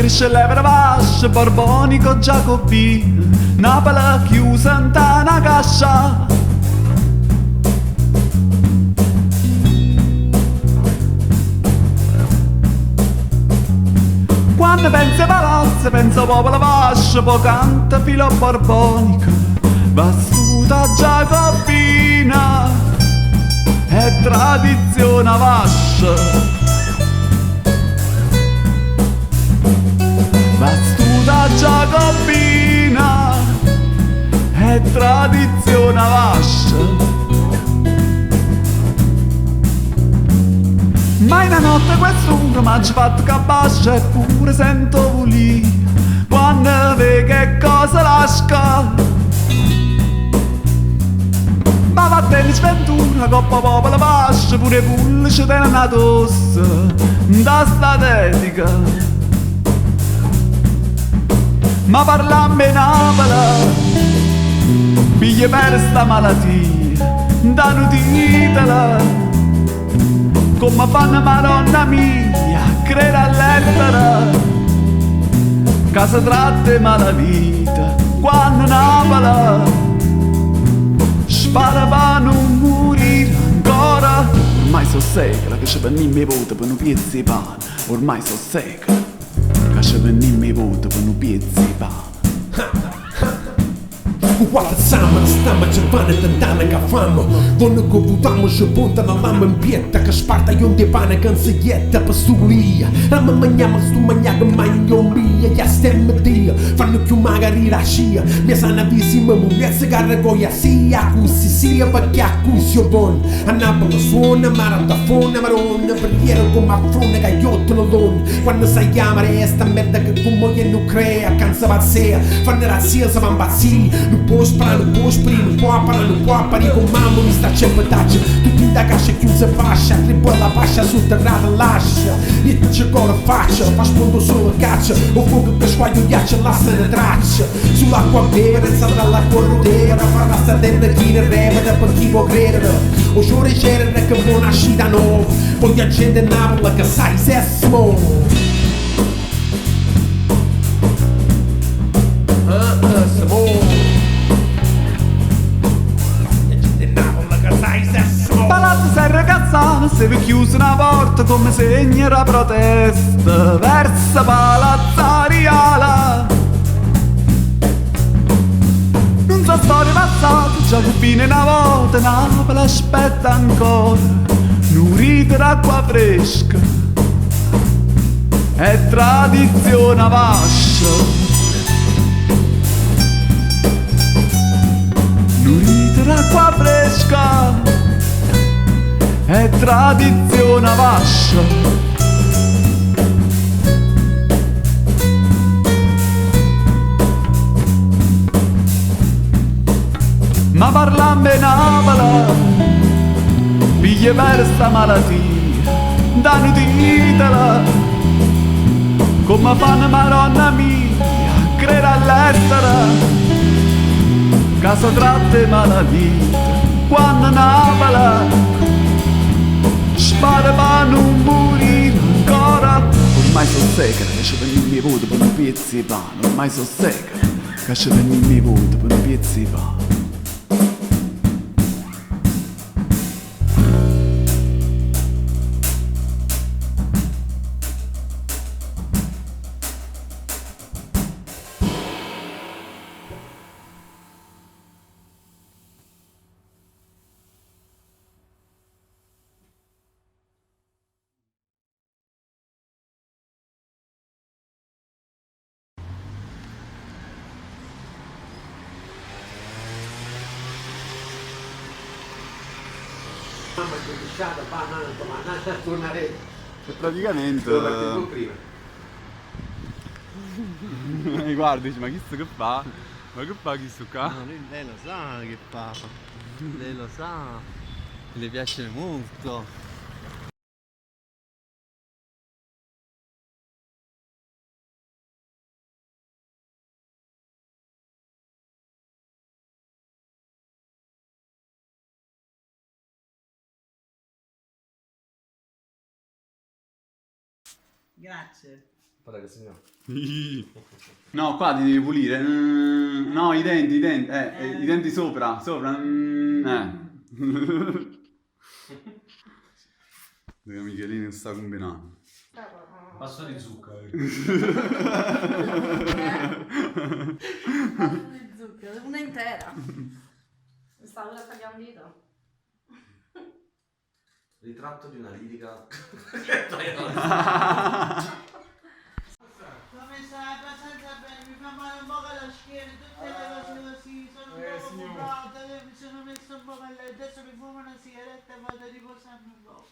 pesce levere vasce, borbonico giacobino, Napoli chiusa in una cascia. Quando penso ai palazzi, penso proprio alla vascia, poi canta filo borbonico, vassuta giacobina, è tradizione vascia. Vastuta giacobina, è tradizione vascia. Ma in una notte quest'uno mi ha fatto capaccia e pure sento volire quando vede che cosa lascia. Ma va bene sventura, coppa popolo vascia, pure pulce della una tosse, da statetica. Ma parlammo in Napoli, piglia per sta malattia, da nutitela, come fanno madonna mia, crede all'ettera, che si tratta di malavita, quando Napoli spara per non morire ancora. Ormai so secoli che ci venimmo i voti per un piezzo di pane, ormai so secoli che ci venimmo i voti per un piezzo di pane. Uguale sama, stiamo cercando tentare che famo. Quando computiamo ci punta la lama in pietta, che sparta io di pane che si ghetta per stulia. La mangiamo stu mangiato mai in mia, ya stemma dia. Fanno più magari la scia, mia sana visima mujer se garragoia sia, così sia perché accusio buon. A Napoli suona, maratafona, maronna, barriera come affrone che io te lo dono. Quando sai chiamare sta merda che come io non crea, cansa pazzea, fanno razzia, se van bazzi. Non può sparare, non può sprire, non può apparire, non può apparire con mamma, mi sta cepetaccia. Tutti da caixa chiusa fascia, tre poi la fascia sotterrata lascia. E c'è cosa faccia, fa spunto solo caccia, o fuoco che squaglio ghiaccia, lascia le traccia. Sull'acqua beve, salta l'acqua rodera, fa la stella chi ne revede per chi può credere. O giuro c'era che buona uscita nuova, poi la gente Napoli che sai se è small. Palazzo sei ragazzano, si è chiusa una porta come segno la protesta verso Palazzo Ariala. Non so storie passate, Giacobina una volta, Napoli aspetta ancora, non ride d'acqua fresca, è tradizione vascia. Non ride d'acqua fresca, è tradizione vascia. Ma parlammo in Napoli, piglia per sta malattia, da nutitela, come fanno madonna mia, crede all'ettera, che si tratta di malavita, quando Napoli spara per non morire ancora. Ormai so secoli che ci venimmo i voti per un pezzo di pane, ormai so secoli che ci venimmo i voti per un pezzo di pane. Mamma ti ho lasciato, ma tornare. E praticamente Prima. guarda, dici, ma chi sto che fa? Ma che fa chi sto qua? No, lei lo sa che fa, lei lo sa, le piace molto. Grazie. Guarda che signore. No, qua ti devi pulire. No, i denti, i denti sopra. Michelino sta combinando. Passo di zucchero. Passo di zucchero, una intera. Mi stavo pure tagliando. Ritratto di una lirica. Come stai abbastanza bene, mi fa male un po' la schiena, tutte le cose così, sono un po' occupata, mi sono messo un po' a letto, adesso mi fumo una sigaretta e vado a riposarmi un po'.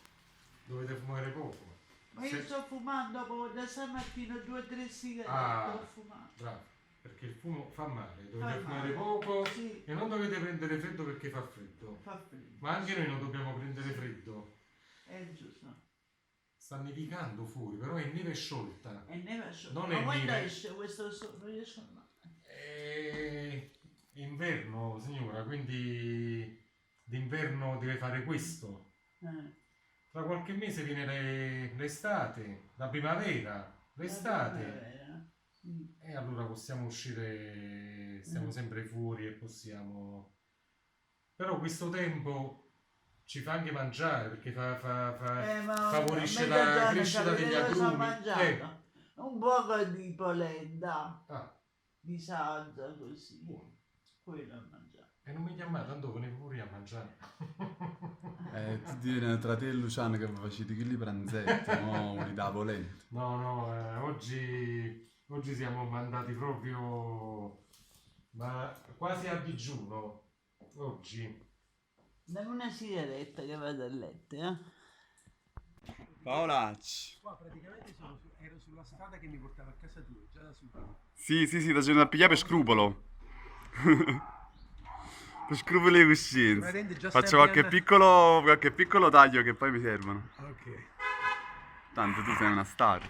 Dovete fumare poco. Ma io sto fumando da stamattina 2 o 3 sigarette, ho fumato. Bravo, perché il fumo fa male, dovete Fa fumare male. poco Sì. e non dovete prendere freddo perché fa freddo. Fa freddo. Ma anche noi non dobbiamo prendere freddo. È giusto. Sta nevicando fuori, però è neve sciolta. E neve sotto. Non Ma è quando neve. esce questo sole? Non riesco a È inverno, signora, quindi d'inverno deve fare questo. Tra qualche mese viene l'estate, la primavera, l'estate. E allora possiamo uscire, stiamo sempre fuori e possiamo... Però questo tempo ci fa anche mangiare, perché favorisce la crescita degli agrumi. Un po' di polenta, Ah, di salsa così. buono. Quello a mangiare. E non mi chiamate, tanto ve ne pure a mangiare. Ti viene tra te e Luciano che vi facete quelli pranzetti, no? Unità volente. No, oggi siamo mandati proprio quasi a digiuno. Oggi. Dammi una sigaretta che vado a letto, Paolacci. Qua praticamente ero sulla strada che mi portava a casa tua, già da subito. Sì, ti facendo a pigliare per scrupolo. Per scrupoli di coscienza. Praticamente già Faccio stai qualche piccolo taglio che poi mi servono. Ok. Tanto tu sei una star.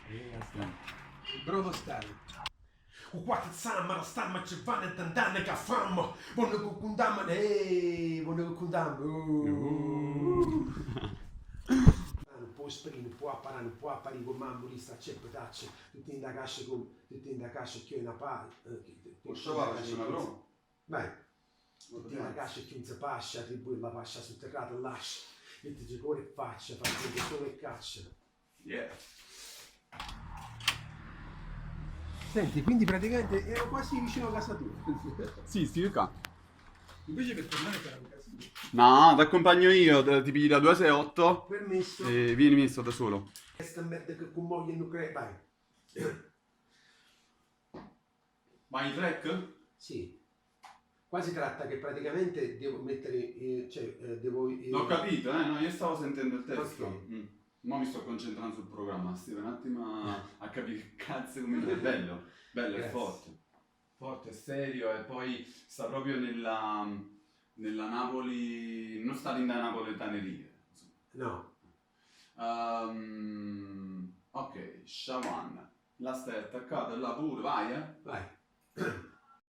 Bravo stare. Qua che samba, stamma ci vanno e tantane che fammo. Buono che condanno, buono che condanno. Non può sprire, non può apparire con mamma lì sta ceppa taccia. Tutti in da cascia che è una palla. Posso fare una prova? Vai. Tutti in da cascia che non si pascia, attribuire la pascia sul terrato e lascia. Metti cuore e faccia, fa solo e caccia. Yeah. Senti, quindi praticamente ero quasi vicino a casa tua. Sì, stii qua. Invece per tornare sarà un casino. No, ti accompagno io, ti pigli la 268 Permesso. e vieni sto da solo. Questa merda che con moglie non crede. Vai. Vai in track? Sì. Qua si tratta che praticamente devo mettere, devo... L'ho capito, no, io stavo sentendo il testo. Ok. Ma mi sto concentrando sul programma, stai un attimo a capire che cazzo come è bello, è Grazie. forte, è serio e poi sta proprio nella Napoli, non sta linda napoletana. No. Ok, Shawan, la stai attaccata là pure, vai Vai.